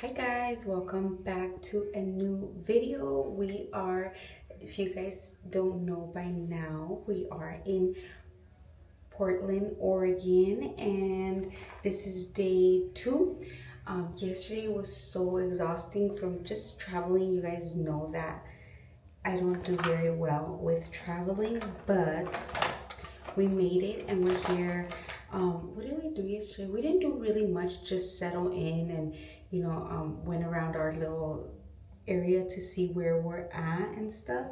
Hi guys, welcome back to a new video. We are, if you guys don't know by now, we are in Portland, Oregon, and this is day 2. Yesterday was so exhausting from just traveling. You guys know that I don't do very well with traveling, but we made it and we're here. What did we do yesterday? We didn't do really much, just settle in and went around our little area to see where we're at and stuff.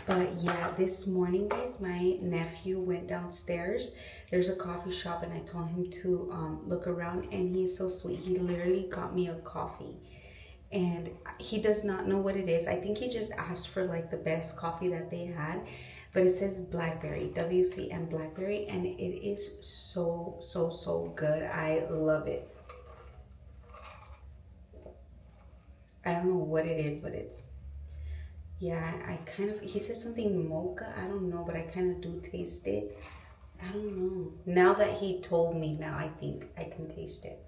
But yeah, this morning guys, my nephew went downstairs. There's a coffee shop and I told him to look around, and he's so sweet. He literally got me a coffee and he does not know what it is. I think he just asked for like the best coffee that they had, but it says blackberry, WCM blackberry, and it is so good. I love it. I don't know what it is, but it's, yeah, I kind of, he said something mocha, I don't know, but I kind of do taste it. I don't know. Now that he told me, now I think I can taste it.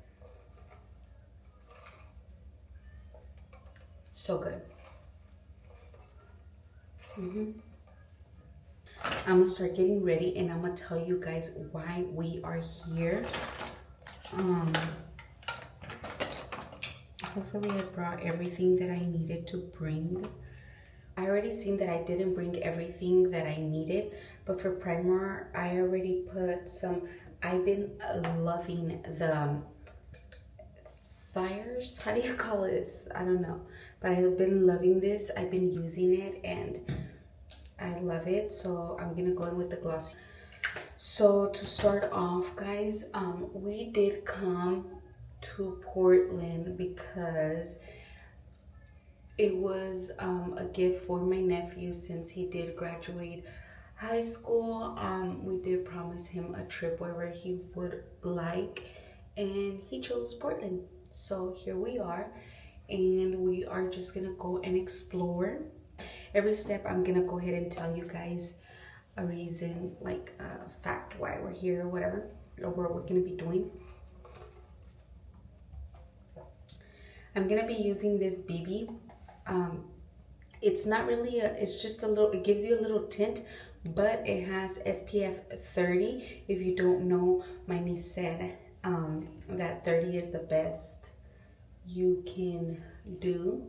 So good. I'm gonna start getting ready and I'm gonna tell you guys why we are here. Hopefully I brought everything that I needed to bring. I already seen that I didn't bring everything that I needed, but for primer, I already put some. I've been loving the Fires, how do you call this? I don't know, but I've been loving this. I've been using it and I love it, so I'm gonna go in with the gloss. So to start off guys, we did come to Portland because it was a gift for my nephew since he did graduate high school. We did promise him a trip wherever he would like, and he chose Portland. So here we are, and we are just gonna go and explore. Every step I'm gonna go ahead and tell you guys a reason, like a fact why we're here or whatever, or what we're gonna be doing. I'm gonna be using this BB. It's not really it's just a little, it gives you a little tint, but it has SPF 30. If you don't know, my niece said that 30 is the best you can do.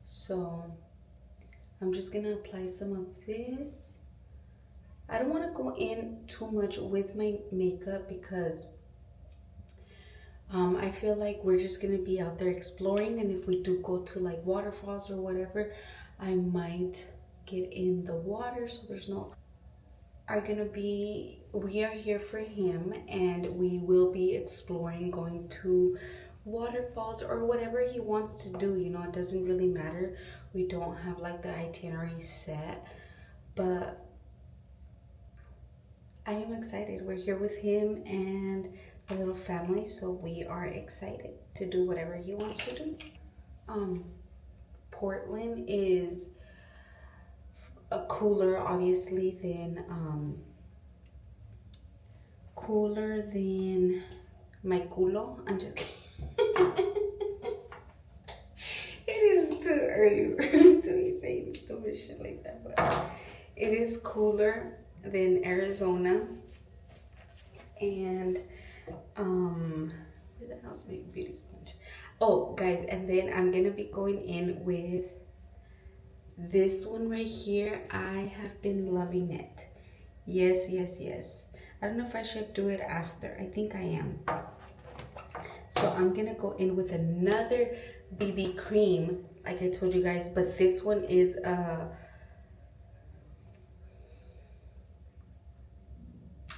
So I'm just gonna apply some of this. I don't want to go in too much with my makeup because I feel like we're just gonna be out there exploring, and if we do go to like waterfalls or whatever, I might get in the water, so there's no we are here for him, and we will be exploring, going to waterfalls or whatever he wants to do. It doesn't really matter. We don't have like the itinerary set, but I am excited. We're here with him and the little family, so we are excited to do whatever he wants to do. Portland is a cooler, obviously, than my culo. I'm just kidding. It is too early to be saying stupid shit like that, but it is cooler than Arizona. And where the hell's my beauty sponge? Oh guys, and then I'm gonna be going in with this one right here. I have been loving it. Yes. I don't know if I should do it after. I think I am. So I'm gonna go in with another BB cream, like I told you guys, but this one is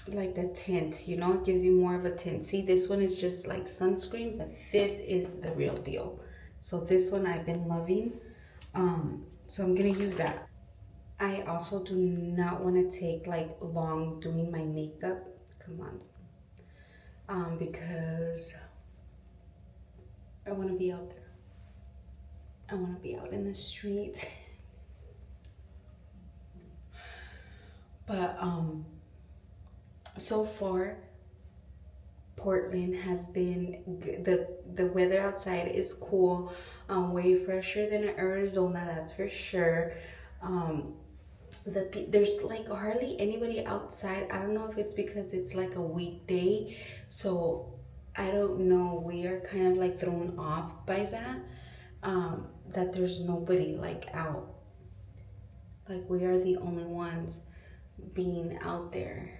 like the tint, it gives you more of a tint. See, this one is just like sunscreen, but this is the real deal. So this one I've been loving. So I'm gonna use that. I also do not want to take like long doing my makeup. Come on. Because I want to be out there. I want to be out in the streets. But so far Portland has been the weather outside is cool, way fresher than Arizona, that's for sure. There's like hardly anybody outside. I don't know if it's because it's like a weekday, so I don't know. We are kind of like thrown off by that, that there's nobody like out. Like we are the only ones being out there.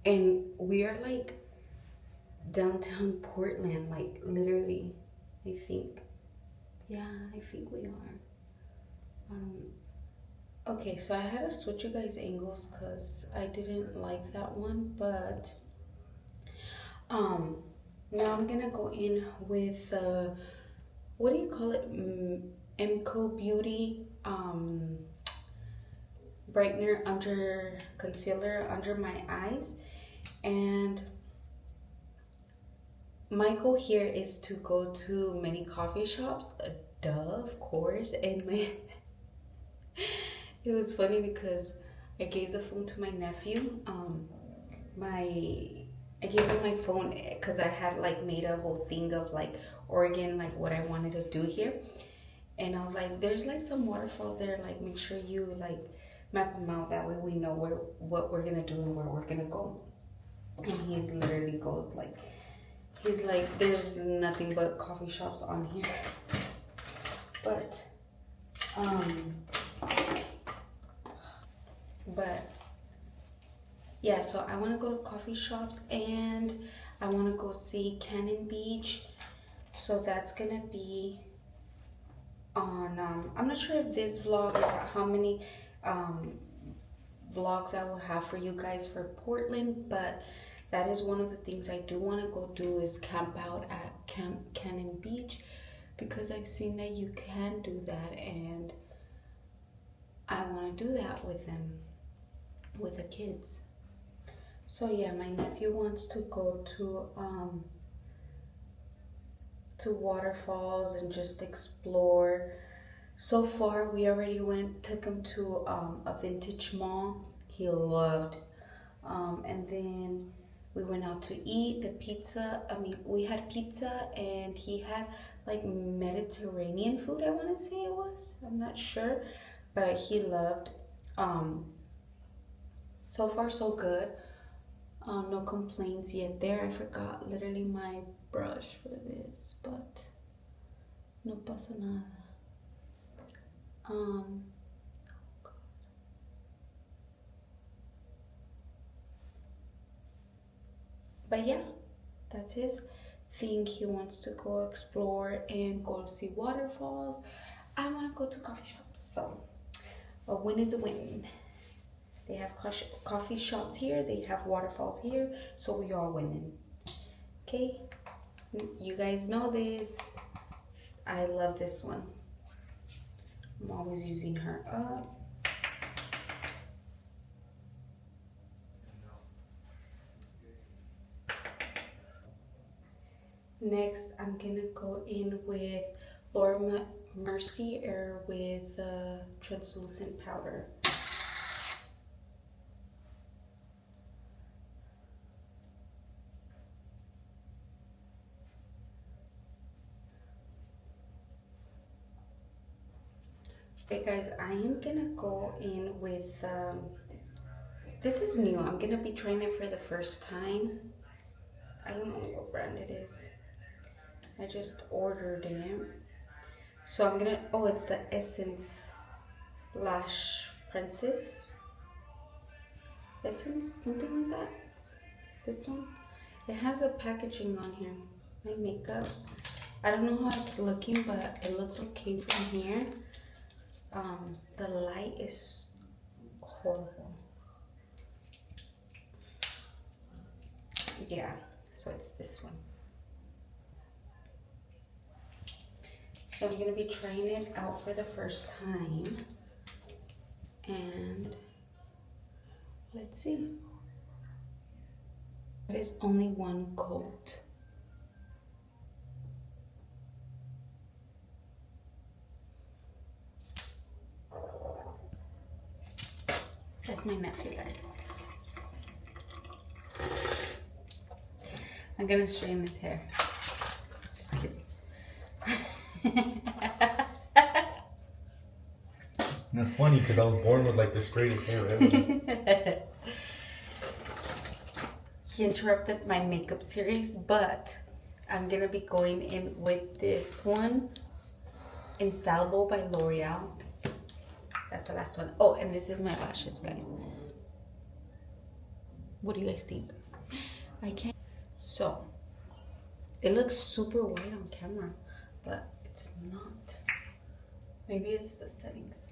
And we are like downtown Portland, like literally, I think. Yeah, I think we are. Okay, so I had to switch you guys angles because I didn't like that one, but um, now I'm gonna go in with what do you call it? Mco Beauty brightener under concealer under my eyes, and my goal here is to go to many coffee shops, duh, of course. And my it was funny because I gave the phone to my nephew. I gave him my phone because I had like made a whole thing of like Oregon, like what I wanted to do here, and I was like, there's like some waterfalls there, like make sure you like map them out, that way we know what we're gonna do and where we're gonna go. And he's literally goes like, he's like, there's nothing but coffee shops on here. But but yeah, so I want to go to coffee shops, and I want to go see Cannon Beach. So that's gonna be on I'm not sure if this vlog, how many vlogs I will have for you guys for Portland, but that is one of the things I do want to go do, is camp out at Cannon Beach, because I've seen that you can do that, and I want to do that with them, with the kids. So yeah, my nephew wants to go to waterfalls and just explore. So far, we already took him to a vintage mall. He loved. And then we went out to eat the pizza. I mean, we had pizza, and he had like Mediterranean food, I want to say it was. I'm not sure, but he loved. So far, so good. No complaints yet there. I forgot literally my brush for this, but no pasa nada. But yeah, that's his thing. He wants to go explore and go see waterfalls. I want to go to coffee shops. So a win is a win. They have coffee shops here, they have waterfalls here, so we are winning. Okay, you guys know this. I love this one. I'm always using her up. Next, I'm gonna go in with Laura Mercier with the translucent powder. Okay guys, I am gonna go in with, this is new. I'm gonna be trying it for the first time. I don't know what brand it is. I just ordered it. So I'm gonna, oh, it's the Essence Lash Princess. Essence, something like that. This one. It has a packaging on here. My makeup. I don't know how it's looking, but it looks okay from here. The light is horrible. Yeah, so it's this one. So I'm gonna be trying it out for the first time, and let's see. It is only one coat. That's my nephew, guys. I'm gonna straighten his hair. Just kidding. That's funny because I was born with like the straightest hair ever. He interrupted my makeup series, but I'm gonna be going in with this one, Infallible by L'Oreal. That's the last one. Oh, and this is my lashes, guys. What do you guys think? I can't. So, it looks super white on camera, but it's not. Maybe it's the settings.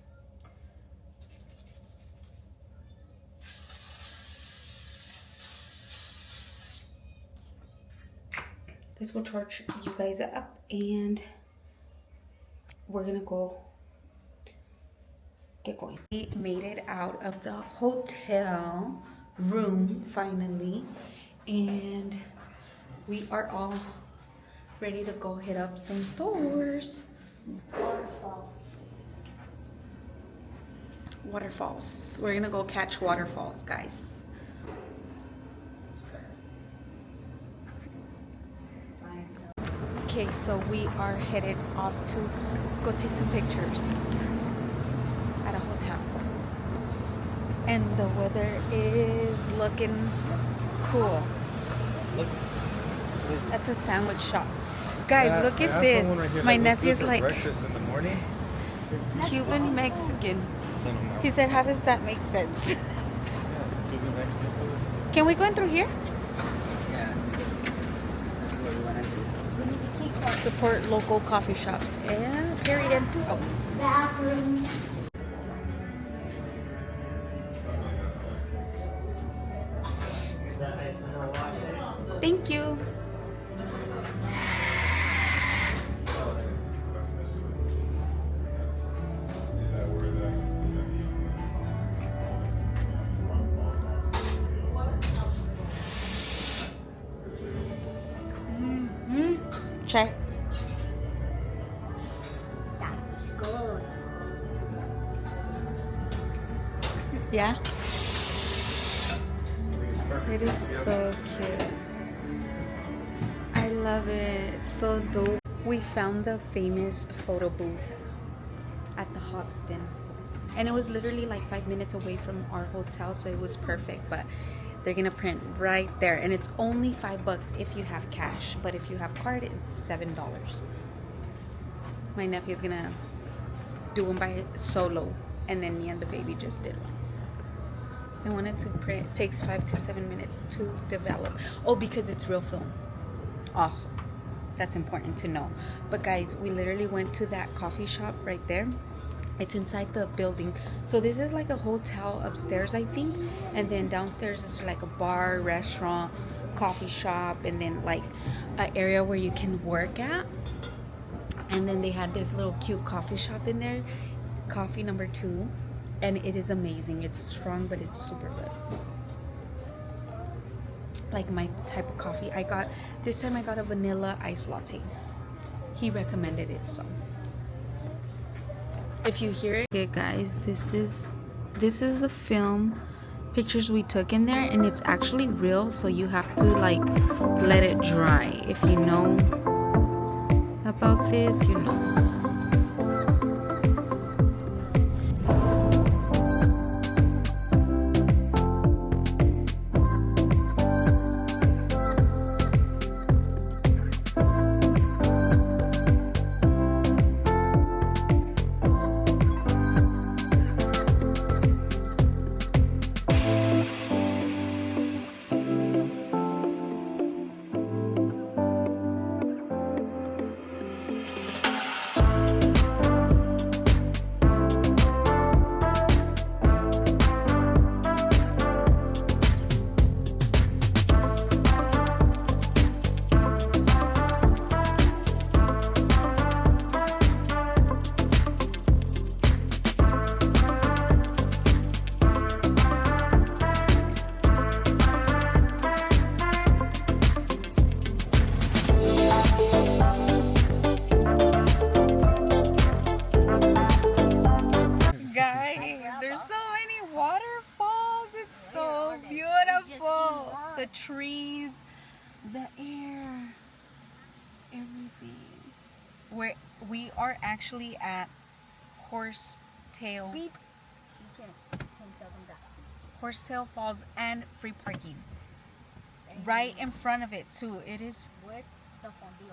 This will charge you guys up, and we're gonna go get going. We made it out of the hotel room finally, and we are all ready to go hit up some stores. Waterfalls. We're gonna go catch waterfalls, guys. Okay, so we are headed off to go take some pictures at a hotel. And the weather is looking cool. Look. That's a sandwich shop. Guys, look at this. Right My nephew's like breakfast in the morning. Cuban Mexican. He said, how does that make sense? Yeah, Cuban Mexican food. Can we go in through here? Yeah. This is what we want to do. Support local coffee shops. Yeah, period. Oh. Bathrooms. Thank you. Try. That's good. Yeah. It is so cute. I love it. It's so dope. We found the famous photo booth at the Hoxton, and it was literally like 5 minutes away from our hotel, so it was perfect. But they're gonna print right there, and it's only $5 if you have cash, but if you have card, it's $7. My nephew's gonna do one by solo, and then me and the baby just did one. I wanted to print. It takes 5 to 7 minutes to develop. Oh, because it's real film. Awesome. That's important to know. But guys, we literally went to that coffee shop right there. It's inside the building. So this is like a hotel upstairs, I think, and then downstairs is like a bar, restaurant, coffee shop, and then like an area where you can work at. And then they had this little cute coffee shop in there, coffee number 2, and it is amazing. It's strong, but it's super good. Like my type of coffee. This time I got a vanilla iced latte. He recommended it, so if you hear it. Okay guys, this is the film pictures we took in there, and it's actually real, so you have to like let it dry. If you know about this, you know. The air, everything. We are actually at Horsetail. Beep. You can tell them that. Horsetail Falls and free parking. Right in front of it too. It is. With the fondue.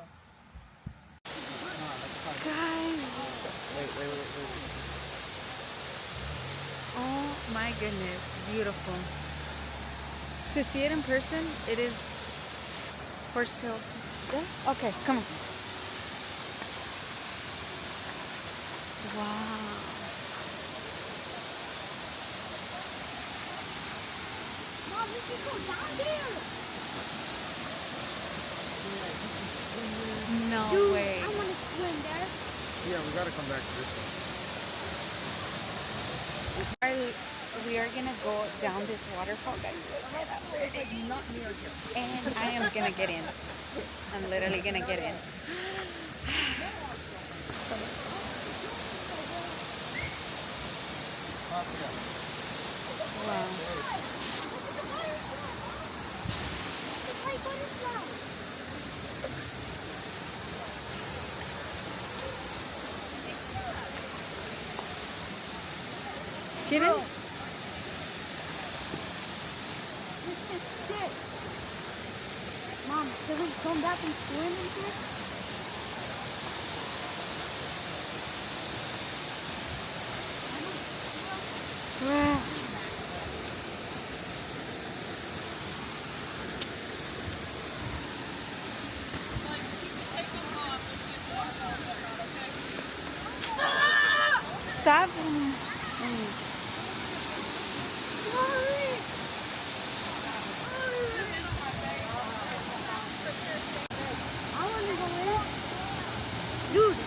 Guys. Wait. Oh my goodness. Beautiful. To see it in person, it is Horsetail. Yeah? Okay, come on. Wow. Mom, we can go down there. No Dude, way. I want to swim there. Yeah, we gotta come back to this one. We are gonna go down this waterfall, guys. Not near here. And I am gonna get in. I'm literally gonna get in. Wow. Get in. This is sick. Mom, can we come back and swim in here? Wow. Stop. I want to go in. Dude.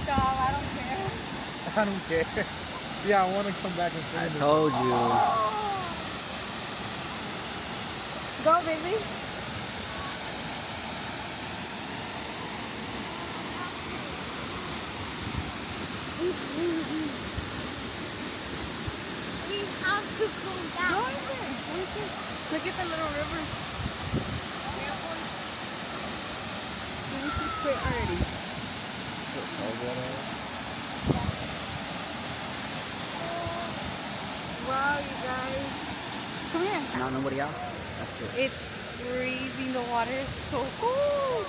Stop, I don't care. I don't care. Yeah, I want to come back and swim. this. Told you. Go, baby. We have to go down. Go in there. Look at the little river. Did we see quit already? Wow, you guys. Come here. Not nobody else? That's it. It's freezing. The water is so cold.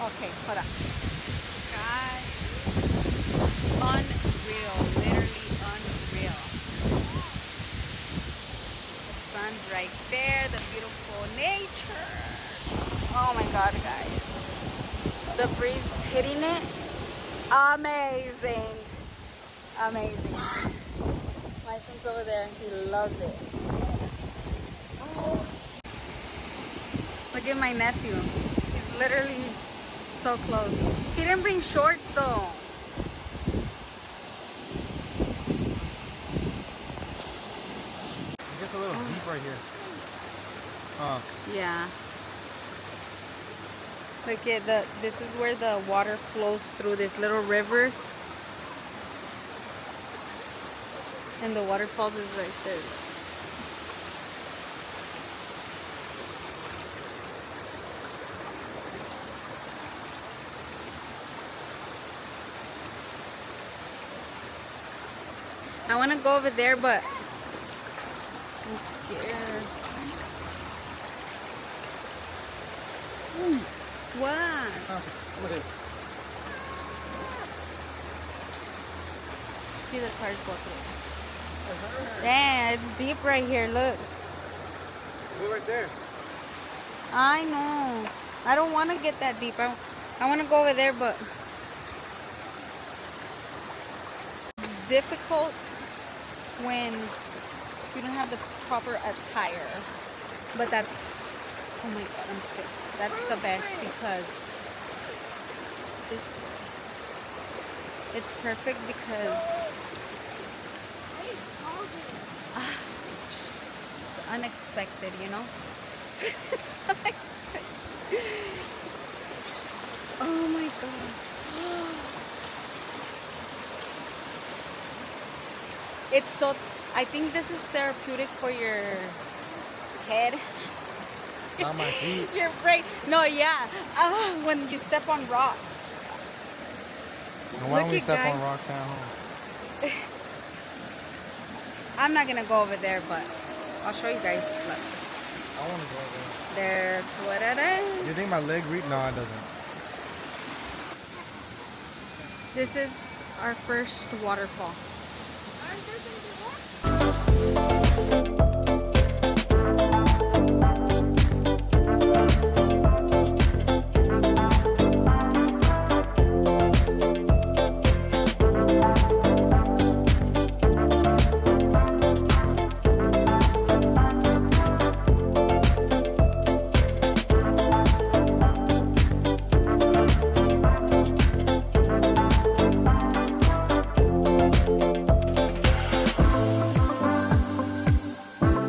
Okay, hold on. Guys, unreal. Literally unreal. The sun's right there. The beautiful nature. Oh my God, guys. The breeze hitting it. Amazing. Amazing. My son's over there. He loves it. Look at my nephew. He's literally so close. He didn't bring shorts though. It gets a little deep right here. Yeah. Look at this is where the water flows through this little river. And the waterfalls is right there. I want to go over there, but I'm scared. What? See the cars go through. Dang, it's deep right here. Look. Go right there. I know. I don't want to get that deep. I want to go over there, but it's difficult when you don't have the proper attire. But that's, oh my God, I'm scared. That's the best because this way. It's perfect because it's unexpected, you know? It's so expensive. Oh my god. It's so, I think this is therapeutic for your head. Not my feet. Your brain. No, yeah. When you step on rocks. And why don't we Look at step guys. on rocks at home? I'm not gonna go over there, but I'll show you guys. Look. I want to go there. That's what it is. You think my leg reach? No, it doesn't. This is our first waterfall.